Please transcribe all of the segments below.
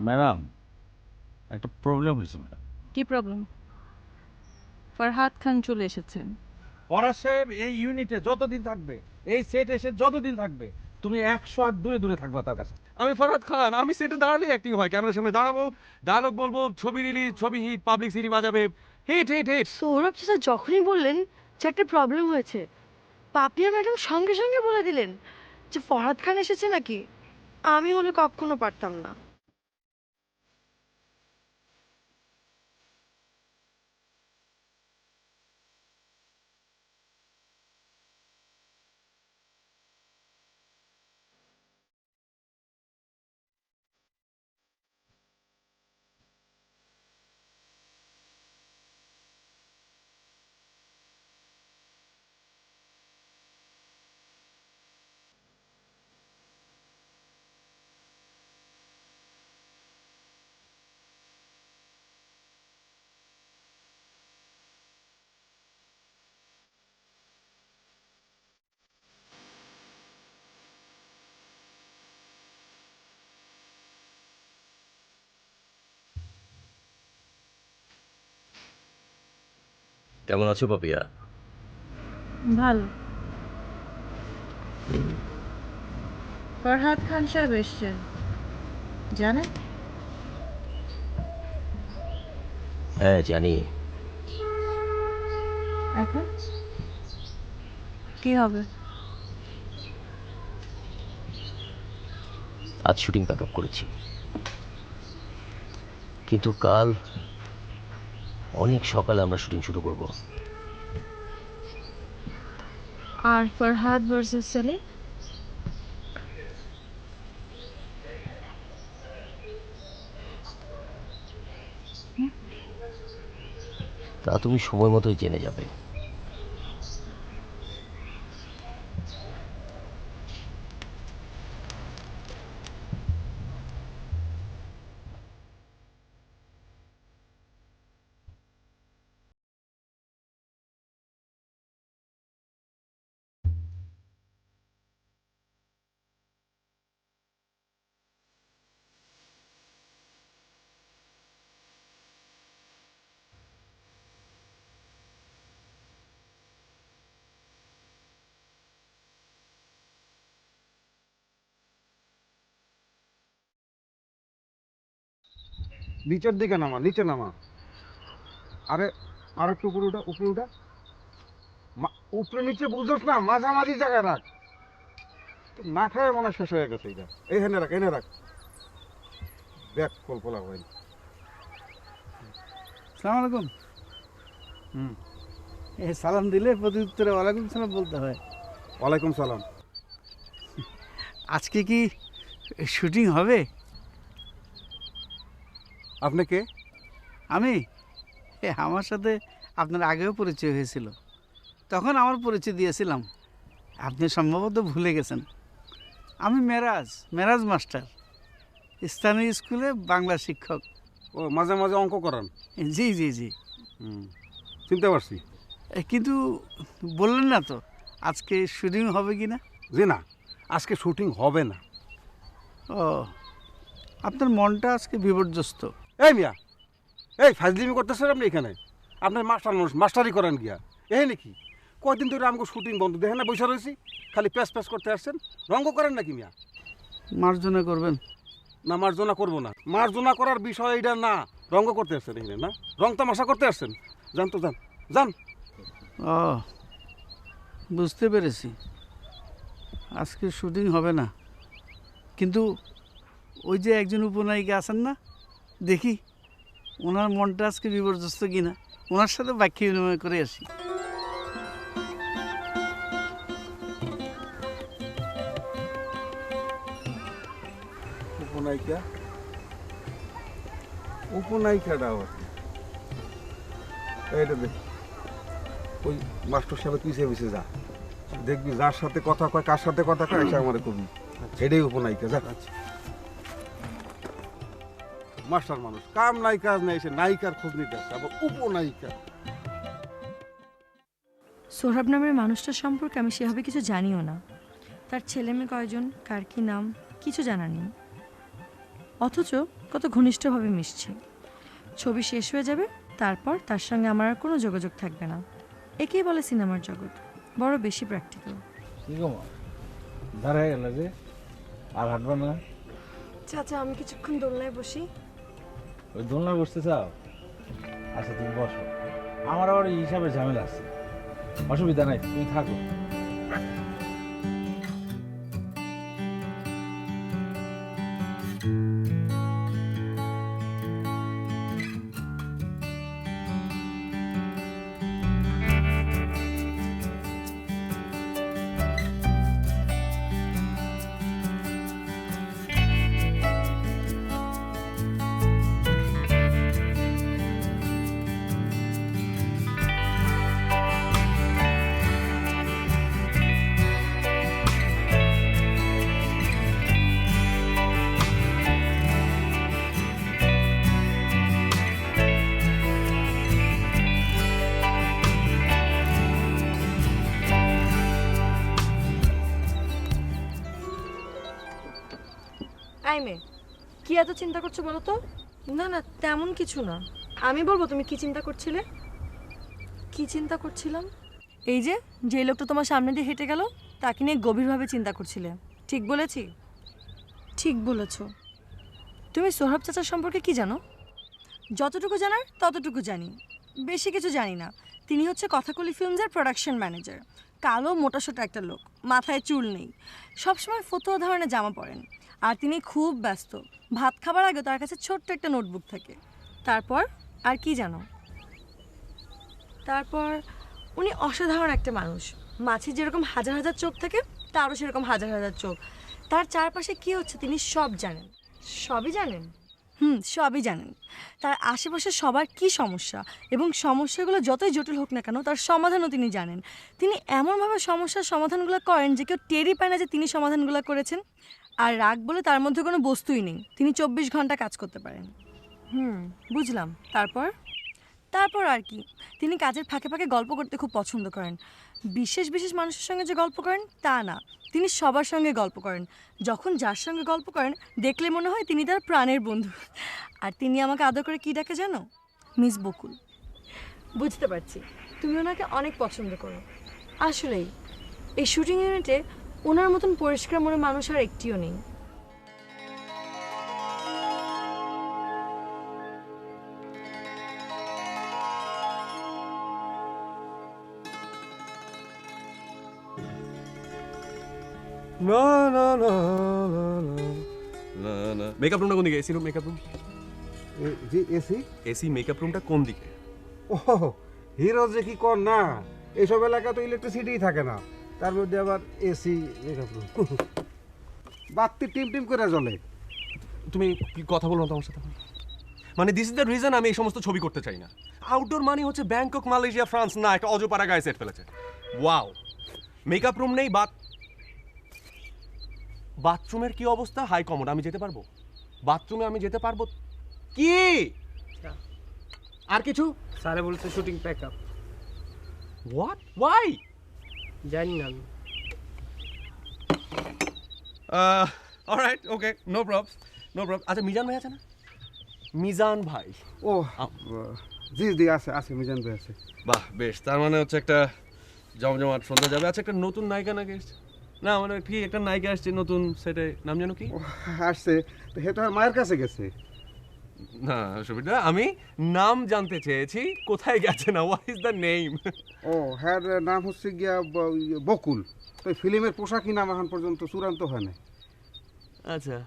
Madam, একটা problem হয়েছে madam. কি প্রবলেম? ফরহাদ খান চলে এসেছেন। ফরাজ সাহেব এই ইউনিটে যতদিন থাকবে, এই সেট এসে যতদিন থাকবে, তুমি 100 হাত দূরে দূরে থাকবা তার কাছে। আমি ফরহাদ খান, আমি সেটে দাঁড়ালে অ্যাক্টিং হয়, ক্যামেরার সামনে দাঁড়াবো, ডায়লগ বলবো, ছবি রিলিজ, ছবি হিট, পাবলিক সিটি বাজাবে, হিট হিট হিট। সৌরভ চাচা যখনই বললেন যে একটা প্রবলেম হয়েছে, পাপিয়া ম্যাডাম সঙ্গে সঙ্গে বলে দিলেন যে ফরহাদ খান এসেছে নাকি। আমি হলে কখনো পারতাম না। কেমন আছো পাপিয়া? ভালো। ফরহাদ খান সাহেব এসছেন, জানেন? হ্যাঁ জানি। এখন কি হবে? আজ শুটিং প্যাক আপ করেছি, কিন্তু কাল অনেক সকালে আমরা শুটিং শুরু করব। আর ফরহাদ ভার্সেস সেলিম? তা তুমি সময় মতোই জেনে যাবে। নিচের দিকে নামা, নিচে নামা। আরে আর একটু উপরে উঠা, উপরে উঠা। উপরে নিচে বুঝোস না, মাঝামাঝি জায়গায় রাখ। না খায় মনে হয় শেষ হয়ে গেছে এটা। এখানে রাখ, এনে রাখ। দেখ কলপলা ভাই। সালাম আলাইকুম। সালাম দিলে প্রত্যুত্তরে ওয়ালাইকুম সালাম বলতে হয়। ওয়ালাইকুম সালাম। আজকে কি শুটিং হবে? আপনি কে? আমি আমার সাথে আপনার আগেও পরিচয় হয়েছিল, তখন আমার পরিচয় দিয়েছিলাম, আপনি সম্ভবত ভুলে গেছেন। আমি মেরাজ মাস্টার, স্থানীয় স্কুলে বাংলা শিক্ষক। ও মাঝে মাঝে অঙ্ক করান? জি জি জি। চিনতে পারছি। কিন্তু বললেন না তো আজকে শুটিং হবে কি না? জি না, আজকে শুটিং হবে না। ও, আপনার মনটা আজকে বিপর্যস্ত। এই মিয়া, এই ফাজলিমি করতেছেন আপনি এখানে? আপনার মাস্টার মানুষ, মাস্টারি করেন গিয়া এই নাকি? কয়দিন ধরে আমাকে শুটিং বন্ধ, দেখেন না বসে রয়েছি, খালি প্যাস প্যাস করতে আসছেন। রঙ্গ করেন নাকি মিয়া? মার্জনা করবেন? না, মার্জনা করবো না। মার্জনা করার বিষয় এটা না, রঙ্গ করতে আসছেন এখানে না, রং তামাশা করতে আসছেন। যান তো, যান যান। ও, বুঝতে পেরেছি, আজকে শুটিং হবে না। কিন্তু ওই যে একজন উপনায়িকা আছেন না, দেখি ওনার মনটা আজকে বিপর্যস্ত কিনা, ওনার সাথে বাক্য বিনিময় করে আসি। উপনায়িকা? উপনায়িকাটা আবার এইটা দেখ, ওই মাস্টার সাহেব পিছিয়ে পিছিয়ে যা, দেখবি যার সাথে কথা কয়, কার সাথে কথা কয়, এসে আমার কবি। এটাই উপনায়িকা। যা। মাস্টার মানুষ, কাম নাই কাজ নাই, এসে নায়িকার খোঁজ নিতে আসছে, আবার উপনায়িকা। সৌরভ নামের মানুষটার সম্পর্কে আমি সেভাবে কিছু জানিও না। তার ছেলে মেয়ে কয়জন, কার কি নাম, কিছু জানার নেই। অথচ কত ঘনিষ্ঠভাবে মিশছি। ছবি শেষ হয়ে যাবে, তারপর তার সঙ্গে আমার আর কোনো যোগাযোগ থাকবে না। একেই বলে সিনেমার জগৎ, বড় বেশি প্র্যাকটিক্যাল। কি গো মা, দাঁড়ায় গেল যে, আর হাঁটবা না? চাচা আমি কিছুক্ষণ দোলনায় বসি। ওই দোলনা বসতে চাও? আচ্ছা তুমি বসো, আমার আবার এই হিসাবে ঝামেলা আছে। অসুবিধা নাই, তুমি থাকো। আই মে, কি এত চিন্তা করছো বলো তো? না না তেমন কিছু না। আমি বলবো তুমি কি চিন্তা করছিলে? কি চিন্তা করছিলাম? এই যে যে লোকটা তোমার সামনে দিয়ে হেঁটে গেল, তাকে নিয়ে গভীরভাবে চিন্তা করছিলে। ঠিক বলেছি? ঠিক বলেছো। তুমি সোহরাব চাচার সম্পর্কে কি জানো? যতটুকু জানার ততটুকু জানি, বেশি কিছু জানি না। তিনি হচ্ছে কথাকলি ফিল্মসের প্রোডাকশন ম্যানেজার। কালো মোটাসোটা একটা লোক, মাথায় চুল নেই, সবসময় ফতুয়া ধরনের জামা পরেন। আর তিনি খুব ব্যস্ত। ভাত খাবার আগে তার কাছে ছোট্ট একটা নোটবুক থাকে। তারপর আর কি জানো? তারপর উনি অসাধারণ একটা মানুষ। মাছের যেরকম হাজার হাজার চোখ থাকে, তারও সেরকম হাজার হাজার চোখ। তার চারপাশে কি হচ্ছে তিনি সব জানেন। সবই জানেন? সবই জানেন। তার আশেপাশে সবার কি সমস্যা এবং সমস্যাগুলো যতই জটিল হোক না কেন তার সমাধানও তিনি জানেন। তিনি এমনভাবে সমস্যার সমাধানগুলো করেন যে কেউ টেরই পায় না যে তিনি সমাধানগুলো করেছেন। আর রাগ বলে তার মধ্যে কোনো বস্তুই নেই। তিনি 24 ঘন্টা কাজ করতে পারেন। বুঝলাম। তারপর? তারপর আর কি, তিনি কাজের ফাঁকে ফাঁকে গল্প করতে খুব পছন্দ করেন। বিশেষ বিশেষ মানুষের সঙ্গে যে গল্প করেন তা না, তিনি সবার সঙ্গে গল্প করেন। যখন যার সঙ্গে গল্প করেন দেখলে মনে হয় তিনি তার প্রাণের বন্ধু। আর তিনি আমাকে আদর করে কী ডাকে জানো? মিস বকুল। বুঝতে পারছি তুমি ওনাকে অনেক পছন্দ করো। আসলেই এই শুটিং ইউনিটে ওনার মতন পরিষ্কার মনে মানুষ আর একটিও নেই। না না না না না না মেকআপ রুমটা কোন দিকে? AC room makeup room? জি এসি। এসি মেকআপ রুমটা কোন দিকে? ও হিরো যে কি কর না, এইসব এলাকা তো ইলেকট্রিসিটিই থাকে না, তার মধ্যে আবার এসি মেকআপ রুম। বাতি টিম টিম করে জ্বলে। তুমি কি কথা বলো না তোমার সাথে? মানে দিস ইজ দ্য রিজন আমি এই সমস্ত ছবি করতে চাই না। আউটডোর মানে হচ্ছে ব্যাংকক, মালয়েশিয়া, ফ্রান্স না, একটা অজপাড়া গায়ে সেট ফেলেছে। ওয়াও, মেকআপ রুম নেই, বাথরুমের কি অবস্থা? হাই কমোড, আমি যেতে পারবো বাথরুমে? আমি যেতে পারবো কি? আর কিছু? স্যারে বলছে shooting pack up. What? Why? জানি না আমি। Alright, okay, no problem, no problem. আচ্ছা মিজান ভাই আছে না? মিজান ভাই। ও জি জি আছে আছে, মিজান ভাই আছে। বাহ বেশ, তার মানে হচ্ছে একটা জমজমাট সন্ধ্যা যাবে। আচ্ছা একটা নতুন নায়িকা নাকি এসছে? না মানে কি একটা নায়িকা আসছে নতুন সেটে, নাম জানো কি? ও, আসছে তো, হে তো আর মায়ের কাছে গেছে। না সুবিধা, আমি নাম জানতে চেয়েছি, কোথায় গেছে না, হোয়াট ইজ দ্য নেম? ও হ্যাঁ, নাম হচ্ছে গিয়া বকুল। তো ফিল্মের পোশাকই নাম এখন পর্যন্ত চূড়ান্ত হয় না। আচ্ছা,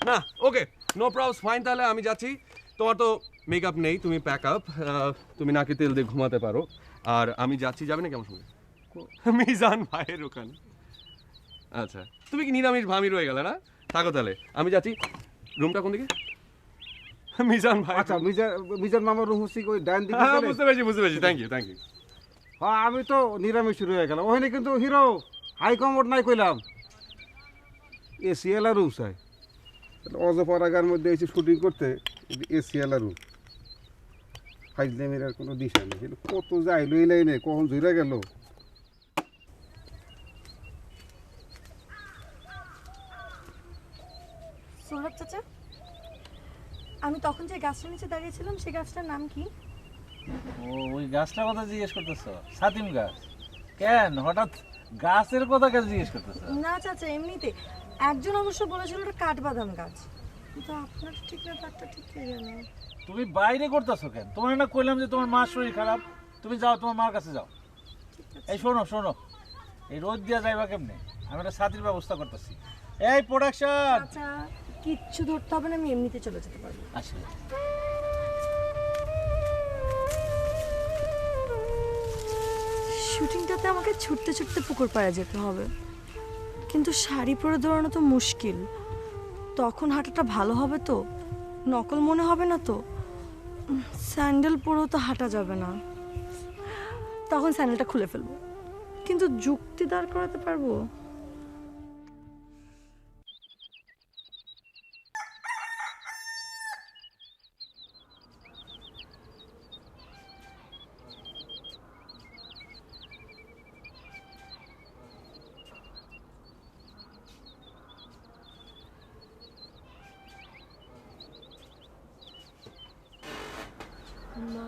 না ওকে, নো প্রবলেম, ফাইন। তাহলে আমি যাচ্ছি। তোমার তো মেকআপ নেই, তুমি প্যাক আপ, তুমি নাকি তেল দিয়ে ঘুমাতে পারো। আর আমি যাচ্ছি, যাবে না কেমন সঙ্গে? মিজান ভাইয়ের ওখানে। আচ্ছা, তুমি কি নিরামিষ ভামি রয়ে গেলে না? থাকো তাহলে, আমি যাচ্ছি। রুমটা কোন দিকে? মিজান ভাই। আচ্ছা মিজান মামার রুম হচ্ছে ওই ডান দিকে। হ্যাঁ বুঝতে পেরেছি, বুঝতে পেরেছি, থ্যাংক ইউ, থ্যাংক ইউ। হ্যাঁ আমি তো নিরামিষ শুরু হয়ে গেলাম। ওখানে কিন্তু হিরো হাই কমোড নাই কইলাম, এসি এলা রুম চাই। অজপাড়াগার মধ্যে এসে শুটিং করতে এসি এলা রুম। ফাইজলামের আর কোনো দিশা নেই, কিন্তু কত যাই লইলাই নেই, কখন জুড়ে গেল। সোহরাব চাচা গাছটার নিচে দাঁড়িয়েছিলাম সেই গাছটার নাম কি? ও ওই গাছটার কথা জিজ্ঞেস করতেছ? ছাতিম গাছ? কেন হঠাৎ গাছের কথা কেন জিজ্ঞেস করতেছ? না চাচা, এমনিতে একজন অবশ্য বলেছিল ওটা কাঠবাদাম গাছ, কিন্তু আপনার ঠিক না তারটা ঠিক হয়ে গেল। তুমি বাইরে করতেছো কেন? তোমার না কইলাম যে তোমার মার শরীর খারাপ, তুমি যাও তোমার মার কাছে যাও। এই শোনো শোনো, এই রোদ দিয়া যাইবা কেমনে? আমি একটা ছাতির ব্যবস্থা করতেছি। এই প্রোডাকশন, চাচা কিচ্ছু ধরতে হবে না, আমি এমনিতে চলে যেতে পারবো। আসলে শুটিংটাতে আমাকে ছুটতে ছুটতে পুকুর পাড়ে যেতে হবে, কিন্তু শাড়ি পরে দৌড়ানো তো মুশকিল। তখন হাঁটাটা ভালো হবে তো? নকল মনে হবে না তো? স্যান্ডেল পরেও তো হাঁটা যাবে না, তখন স্যান্ডেলটা খুলে ফেলবো। কিন্তু যুক্তি দাঁড় করাতে পারবো? মা,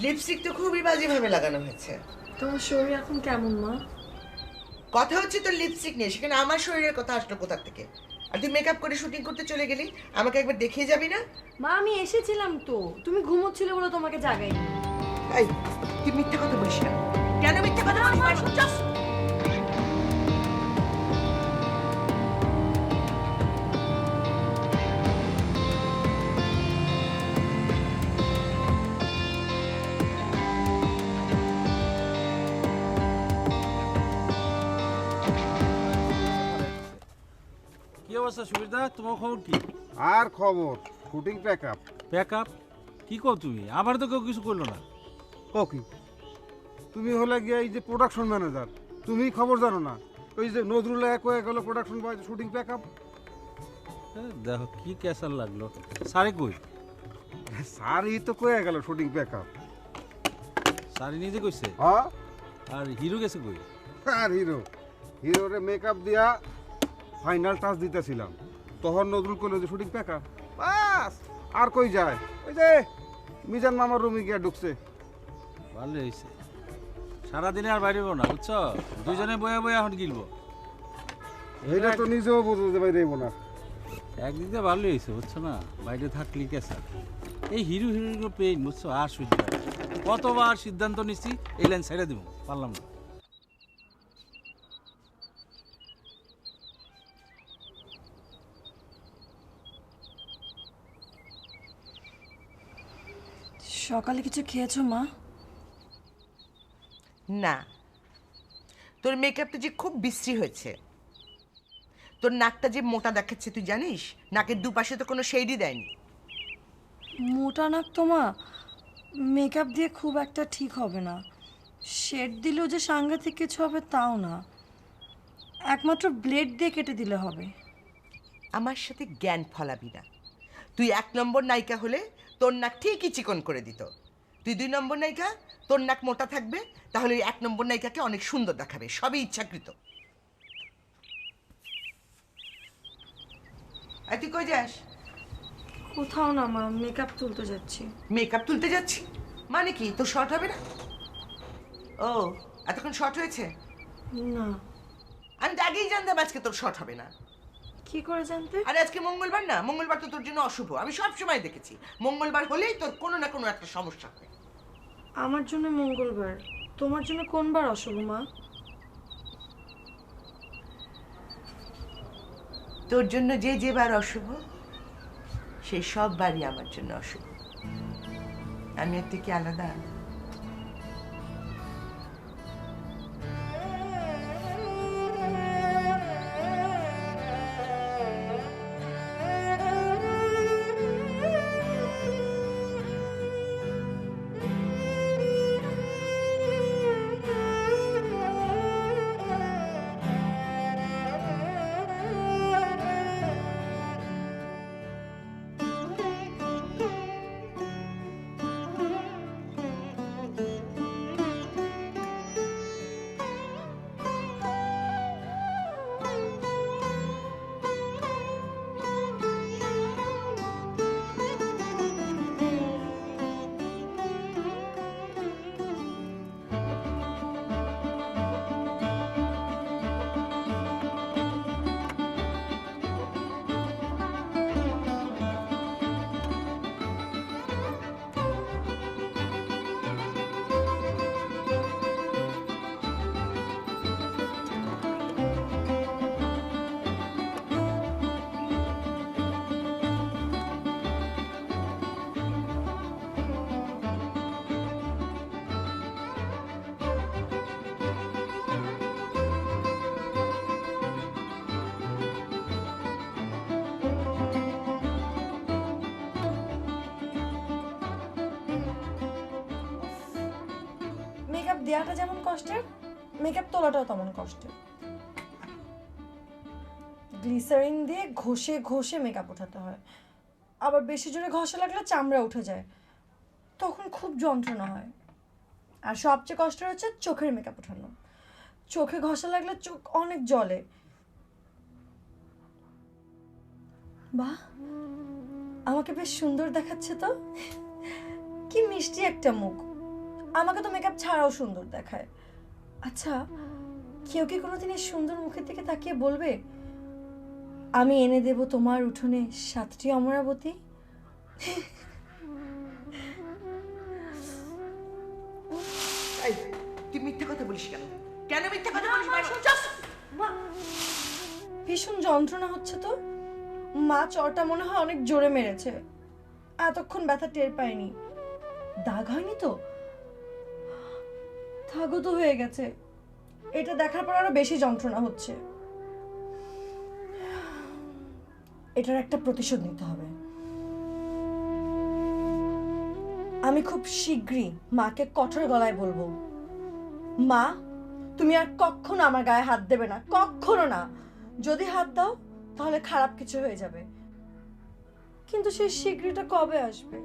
লিপস্টিক তো খুবই বাজেভাবে লাগানো হয়েছে। তোমার শরীর এখন কেমন মা? কথা হচ্ছে তোর লিপস্টিক নিয়ে, সেখানে আমার শরীরের কথা আসলো কোথা থেকে? আর তুই মেকআপ করে শুটিং করতে চলে গেলি, আমাকে একবার দেখিয়ে যাবি না? মা আমি এসেছিলাম তো, তুমি ঘুমোচ্ছিলে বলে তোমাকে জাগাইনি। এই তুই মিথ্যা কথা বলিস না। কেন মিথ্যা কথা বলিস? চুপ। কি অবস্থা সুবিধা? তোমার খবর কি? আর খবর shooting pack up. Pack up? কি কও তুমি? আবার তো কেউ কিছু করলো না। কি তুমি হলে গিয়ে এই যে প্রোডাকশন ম্যানেজার, তুমি খবর জানো না? ওই যে নজরুল এক হয়ে গেল প্রোডাকশন বয়, শুটিং প্যাক আপ। দেখো কি ক্যাসার লাগলো। সারে কই? স্যারই তো কয়ে গেল শুটিং প্যাক আপ। সারি নিজে কইছে? হ্যাঁ। আর হিরো গেছে কই? আর হিরোরে মেকআপ দিয়া ফাইনাল টাচ দিতেছিলাম, তখন নজরুল কইল যে শুটিং প্যাক আপ। বাস আর কই যায়? ওই যে মিজান মামার রুমে গিয়া ঢুকছে। ভালো হয়েছে, সারাদিনে আর বাইরে না, বুঝছো? দুজনে বয়ে বয়ে এখন গিলবো। এইটা তো নিজেও বুঝতে পারি না। একদিক দিয়ে ভালো হয়েছে, বুঝছো না? বাইরে থাকলি কেসা এই হিরো হিরোইন পেইন, বুঝছো? আর সহ্য হয় না। কতবার সিদ্ধান্ত নিচ্ছি এই লাইন ছেড়ে দিব, পারলাম না। সকালে কিছু খেয়েছো মা? না, তোর মেকআপটা যে খুব বিশ্রী হয়েছে। তোর নাকটা যে মোটা দেখাচ্ছে তুই জানিস? নাকের দুপাশে তো কোনো শেডই দেয়নি। মোটা নাক তো মা, মেকআপ দিয়ে খুব একটা ঠিক হবে না। শেড দিলেও যে সাংঘাতিক কিছু হবে তাও না, একমাত্র ব্লেড দিয়ে কেটে দিলে হবে। আমার সাথে জ্ঞান ফলাবি না। তুই 1 নম্বর নায়িকা হলে তোর নাক ঠিকই চিকন করে দিত। তুই 2 নম্বর নায়িকা, তোর নাক মোটা থাকবে, তাহলে 1 নম্বর নায়িকাকে অনেক সুন্দর দেখাবে। সবই ইচ্ছাকৃত। আর তুই কই যাস? কোথাও না মা, মেকআপ তুলতে যাচ্ছি। মেকআপ তুলতে যাচ্ছি মানে কি? তোর শর্ট হবে না? ও, এতক্ষণ শর্ট হয়েছে? না। আমি তো আগেই জানতাম আজকে তোর শর্ট হবে না। কি করে জানতে? আরে আজকে মঙ্গলবার না, মঙ্গলবার তো তোর জন্য অশুভ। আমি সব সময় দেখেছি মঙ্গলবার হলেই তোর কোনো না কোনো একটা সমস্যা হয়। আমার জন্য মঙ্গলবার, তোমার জন্য কোন বার অশুভ মা? তোর জন্য যে যে বার অশুভ, সেই সব বারই আমার জন্য অশুভ। আমি আর তুই কি আলাদা? দেওয়াটা যেমন কষ্টের, মেকআপ তোলাটাও তেমন কষ্টের। গ্লিসারিন দিয়ে ঘষে ঘষে মেকআপ ওঠাতে হয়, আবার বেশি জোরে ঘষা লাগলে চামড়া উঠে যায়, তখন খুব যন্ত্রণা হয়। আর সবচেয়ে কষ্টের হচ্ছে চোখের মেকআপ ওঠানো। চোখে ঘষা লাগলে চোখ অনেক জ্বলে। বাহ, আমাকে বেশ সুন্দর দেখাচ্ছে তো। কি মিষ্টি একটা মুখ, আমাকে তো মেকআপ ছাড়াও সুন্দর দেখায়। আচ্ছা, কেউ কি কোনোদিন এই সুন্দর মুখের দিকে তাকিয়ে বলবে, আমি এনে দেব তোমার উঠোনে 7টি অমরাবতী? এই, তুই মিথ্যে কথা বলিস কেন? কেন মিথ্যে কথা বলিস? মা, ভীষণ যন্ত্রণা হচ্ছে তো। মা চরটা মনে হয় অনেক জোরে মেরেছে, এতক্ষণ ব্যথা টের পাইনি। দাগ হয়নি তো? দাগও তো হয়ে গেছে। এটা দেখার পর আরো বেশি যন্ত্রণা হচ্ছে। এটার একটা প্রতিশোধ নিতে হবে। আমি খুব শীঘ্রই মাকে কঠোর গলায় বলবো, মা তুমি আর কখনো আমার গায়ে হাত দেবে না, কখনো না। যদি হাত দাও তাহলে খারাপ কিছু হয়ে যাবে। কিন্তু সেই শীঘ্রইটা কবে আসবে?